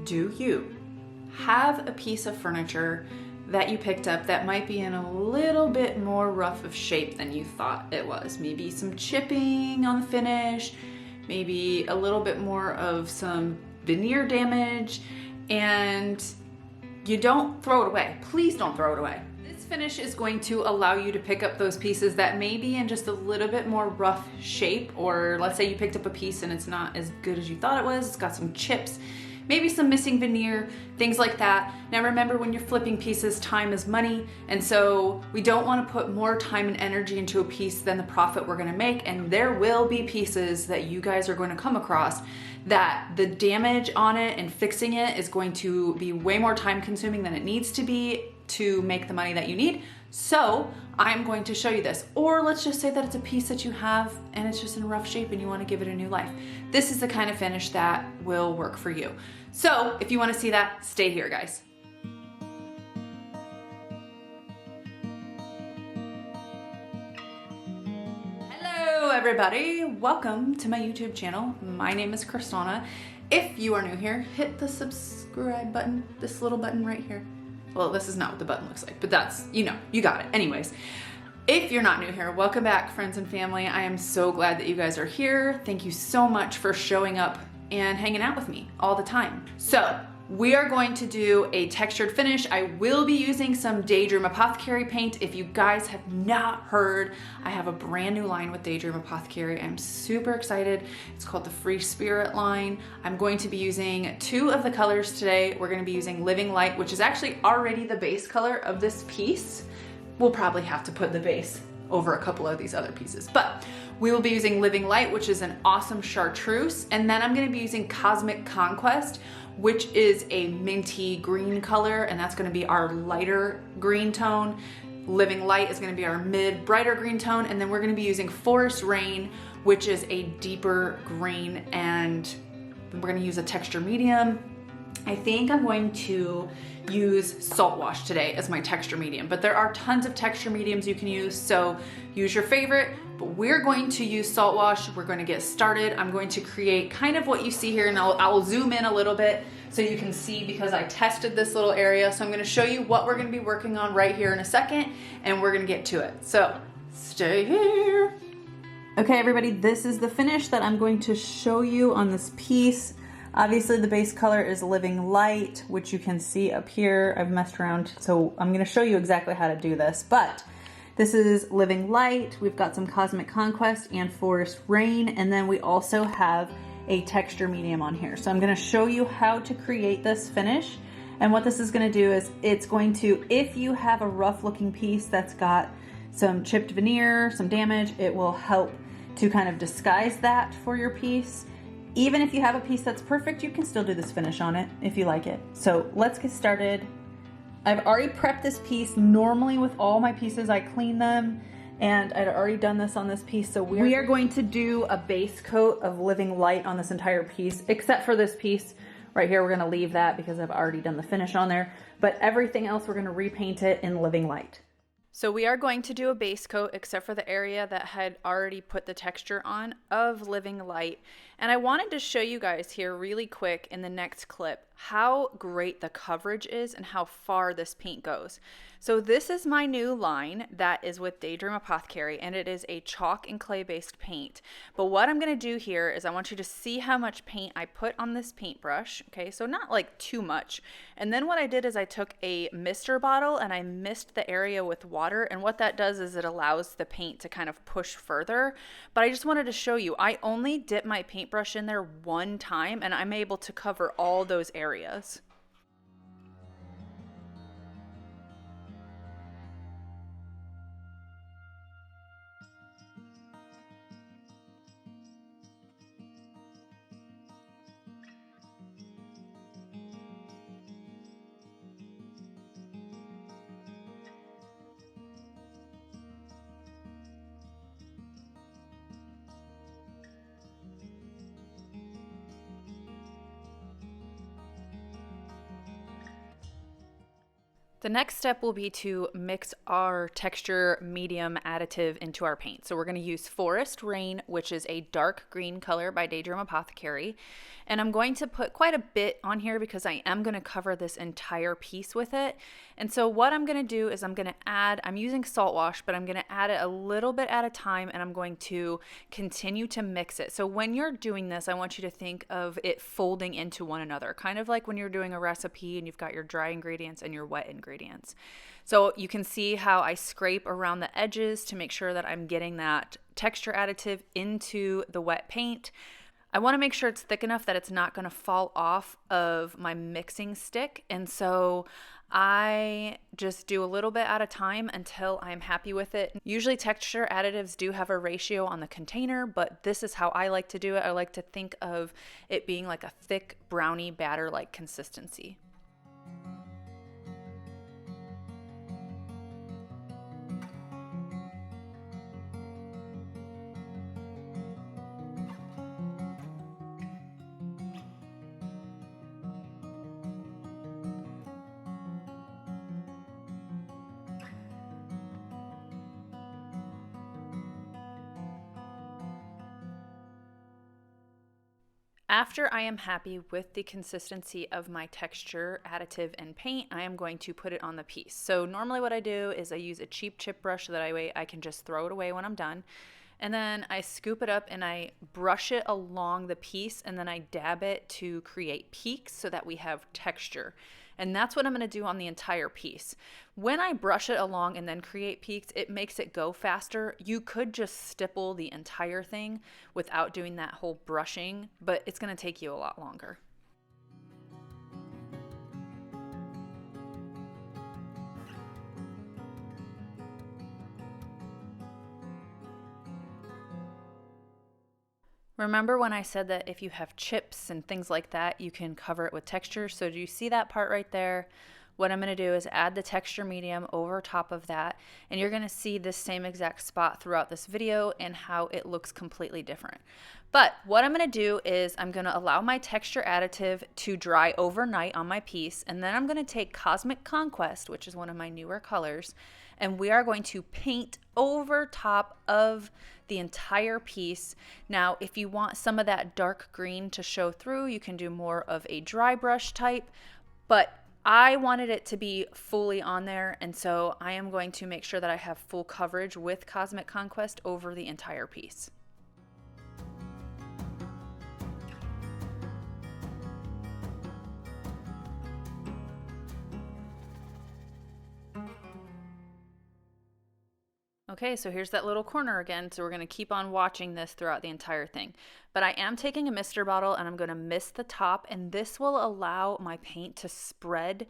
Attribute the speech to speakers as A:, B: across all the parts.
A: Do you have a piece of furniture that you picked up that might be in a little bit more rough of shape than you thought it was? Maybe some chipping on the finish, maybe a little bit more of some veneer damage, and you don't throw it away. Please don't throw it away. This finish is going to allow you to pick up those pieces that may be in just a little bit more rough shape, or let's say you picked up a piece and it's not as good as you thought it was. It's got some chips, maybe some missing veneer, things like that. Now remember, when you're flipping pieces, time is money, and so we don't want to put more time and energy into a piece than the profit we're going to make. And there will be pieces that you guys are going to come across that the damage on it and fixing it is going to be way more time consuming than it needs to be to make the money that you need. So I'm going to show you this. Or let's just say that it's a piece that you have and it's just in rough shape and you want to give it a new life. This is the kind of finish that will work for you. So if you want to see that, stay here, guys. Hello everybody, welcome to my YouTube channel. My name is Crys'Dawna. If you are new here, hit the subscribe button, this little button right here. Well, this is not what the button looks like, but that's, you know, you got it. Anyways, if you're not new here, welcome back, friends and family. I am so glad that you guys are here. Thank you so much for showing up and hanging out with me all the time. So we are going to do a textured finish. I will be using some Daydream Apothecary paint. If you guys have not heard, I have a brand new line with Daydream Apothecary. I'm super excited. It's called the Free Spirit line. I'm going to be using 2 of the colors today. We're going to be using Living Light, which is actually already the base color of this piece. We'll probably have to put the base over a couple of these other pieces, but we will be using Living Light, which is an awesome chartreuse. And then I'm going to be using Cosmic Conquest, which is a minty green color, and that's going to be our lighter green tone. Living Light is going to be our mid brighter green tone, and then we're going to be using Forest Rain, which is a deeper green, and we're going to use a texture medium. I think I'm going to use Saltwash today as my texture medium, but there are tons of texture mediums you can use, so use your favorite. But we're going to use Saltwash. We're going to get started. I'm going to create kind of what you see here, and I'll zoom in a little bit so you can see, because I tested this little area. So I'm going to show you what we're going to be working on right here in a second, and we're going to get to it. So stay here. Okay, everybody, this is the finish that I'm going to show you on this piece. Obviously the base color is Living Light, which you can see up here. I've messed around, so I'm going to show you exactly how to do this, but this is Living Light. We've got some Cosmic Conquest and Forest Rain, and then we also have a texture medium on here. So I'm going to show you how to create this finish. And what this is going to do is it's going to, if you have a rough looking piece that's got some chipped veneer, some damage, it will help to kind of disguise that for your piece. Even if you have a piece that's perfect, you can still do this finish on it if you like it. So let's get started. I've already prepped this piece. Normally with all my pieces, I clean them, and I'd already done this on this piece. So we are going to do a base coat of Living Light on this entire piece, except for this piece right here. We're gonna leave that because I've already done the finish on there, but everything else we're gonna repaint it in Living Light. So we are going to do a base coat, except for the area that had already put the texture on, of Living Light. And I wanted to show you guys here really quick in the next clip how great the coverage is and how far this paint goes. So this is my new line that is with Daydream Apothecary, and it is a chalk and clay based paint. But what I'm going to do here is I want you to see how much paint I put on this paintbrush. Okay, so not like too much. And then what I did is I took a mister bottle and I mist the area with water, and what that does is it allows the paint to kind of push further. But I just wanted to show you, I only dip my paintbrush in there one time and I'm able to cover all those areas. The next step will be to mix our texture medium additive into our paint. So we're going to use Forest Rain, which is a dark green color by Daydream Apothecary. And I'm going to put quite a bit on here because I am going to cover this entire piece with it. And so what I'm going to do is I'm using Saltwash, but I'm going to add it a little bit at a time, and I'm going to continue to mix it. So when you're doing this, I want you to think of it folding into one another, kind of like when you're doing a recipe and you've got your dry ingredients and your wet ingredients. So you can see how I scrape around the edges to make sure that I'm getting that texture additive into the wet paint. I want to make sure it's thick enough that it's not going to fall off of my mixing stick. And so I just do a little bit at a time until I'm happy with it. Usually texture additives do have a ratio on the container, but this is how I like to do it. I like to think of it being like a thick brownie batter-like consistency. After I am happy with the consistency of my texture, additive, and paint, I am going to put it on the piece. So normally what I do is I use a cheap chip brush so that I can just throw it away when I'm done. And then I scoop it up and I brush it along the piece, and then I dab it to create peaks so that we have texture. And that's what I'm going to do on the entire piece. When I brush it along and then create peaks, it makes it go faster. You could just stipple the entire thing without doing that whole brushing, but it's going to take you a lot longer. Remember when I said that if you have chips and things like that, you can cover it with texture? So do you see that part right there? What I'm going to do is add the texture medium over top of that, and you're going to see this same exact spot throughout this video and how it looks completely different. But what I'm going to do is I'm going to allow my texture additive to dry overnight on my piece, and then I'm going to take Cosmic Conquest, which is one of my newer colors, and we are going to paint over top of the entire piece. Now, if you want some of that dark green to show through, you can do more of a dry brush type, but I wanted it to be fully on there, and so I am going to make sure that I have full coverage with Cosmic Conquest over the entire piece. Okay, so here's that little corner again, so we're going to keep on watching this throughout the entire thing. But I am taking a mister bottle and I'm going to mist the top, and this will allow my paint to spread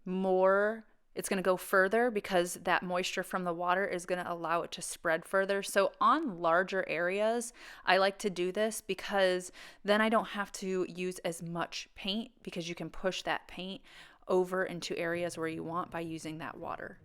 A: more. It's going to go further because that moisture from the water is going to allow it to spread further. So on larger areas, I like to do this because then I don't have to use as much paint, because you can push that paint over into areas where you want by using that water.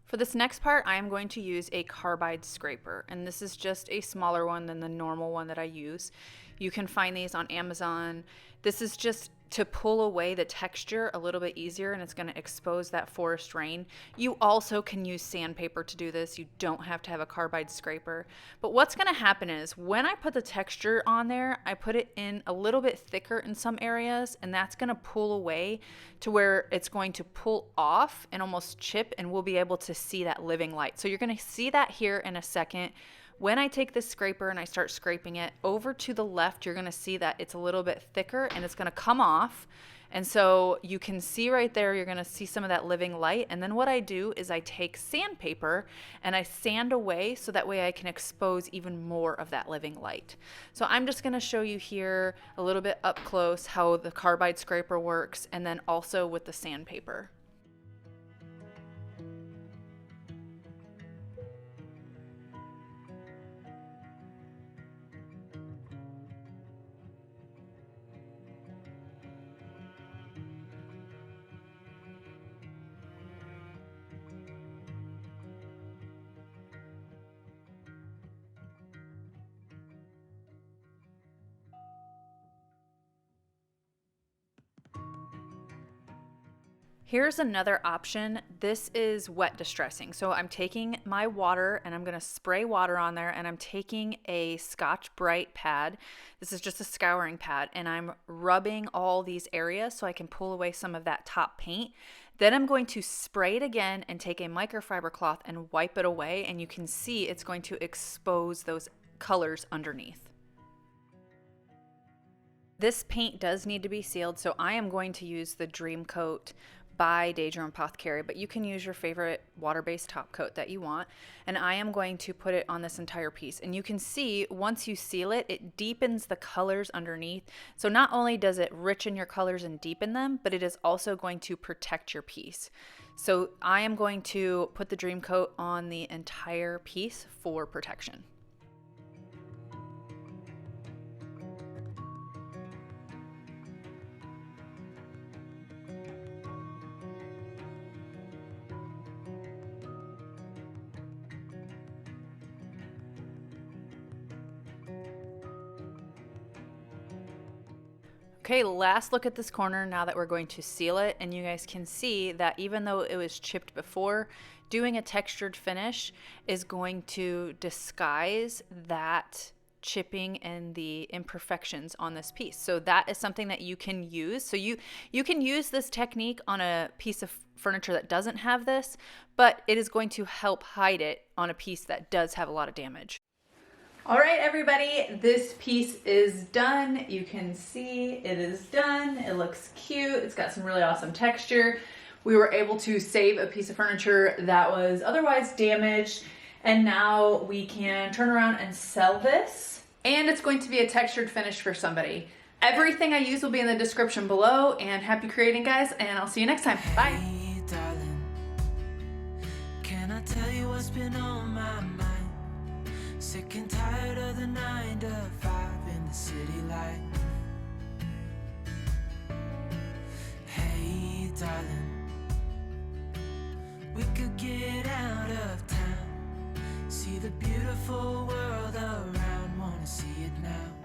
A: For this next part, I am going to use a Carbide Scraper, and this is just a smaller one than the normal one that I use. You can find these on Amazon. This is just to pull away the texture a little bit easier, and it's going to expose that Forest Rain. You also can use sandpaper to do this. You don't have to have a Carbide Scraper. But what's going to happen is when I put the texture on there, I put it in a little bit thicker in some areas, and that's going to pull away to where it's going to pull off and almost chip, and we'll be able to see that living light. So you're going to see that here in a second. When I take this scraper and I start scraping it over to the left, you're going to see that it's a little bit thicker and it's going to come off. And so you can see right there, you're going to see some of that living light. And then what I do is I take sandpaper and I sand away so that way I can expose even more of that living light. So I'm just going to show you here a little bit up close how the Carbide Scraper works, and then also with the sandpaper. Here's another option. This is wet distressing. So I'm taking my water and I'm gonna spray water on there, and I'm taking a Scotch-Brite pad. This is just a scouring pad, and I'm rubbing all these areas so I can pull away some of that top paint. Then I'm going to spray it again and take a microfiber cloth and wipe it away, and you can see it's going to expose those colors underneath. This paint does need to be sealed, so I am going to use the Dream Coat by Daydream Apothecary, but you can use your favorite water-based top coat that you want, and I am going to put it on this entire piece. And you can see once you seal it, it deepens the colors underneath. So not only does it richen your colors and deepen them, but it is also going to protect your piece. So I am going to put the Dream Coat on the entire piece for protection. Okay, last look at this corner now that we're going to seal it, and you guys can see that even though it was chipped before, doing a textured finish is going to disguise that chipping and the imperfections on this piece. So that is something that you can use. So you can use this technique on a piece of furniture that doesn't have this, but it is going to help hide it on a piece that does have a lot of damage. All right, everybody, this piece is done. You can see it is done. It looks cute. It's got some really awesome texture. We were able to save a piece of furniture that was otherwise damaged, and now we can turn around and sell this. And it's going to be a textured finish for somebody. Everything I use will be in the description below, and happy creating, guys, and I'll see you next time. Bye.
B: Hey, darling, can I tell you what's been on my mind? Sick and tired of the 9 to 5 in the city life. Hey, darling, we could get out of town, see the beautiful world around, wanna see it now.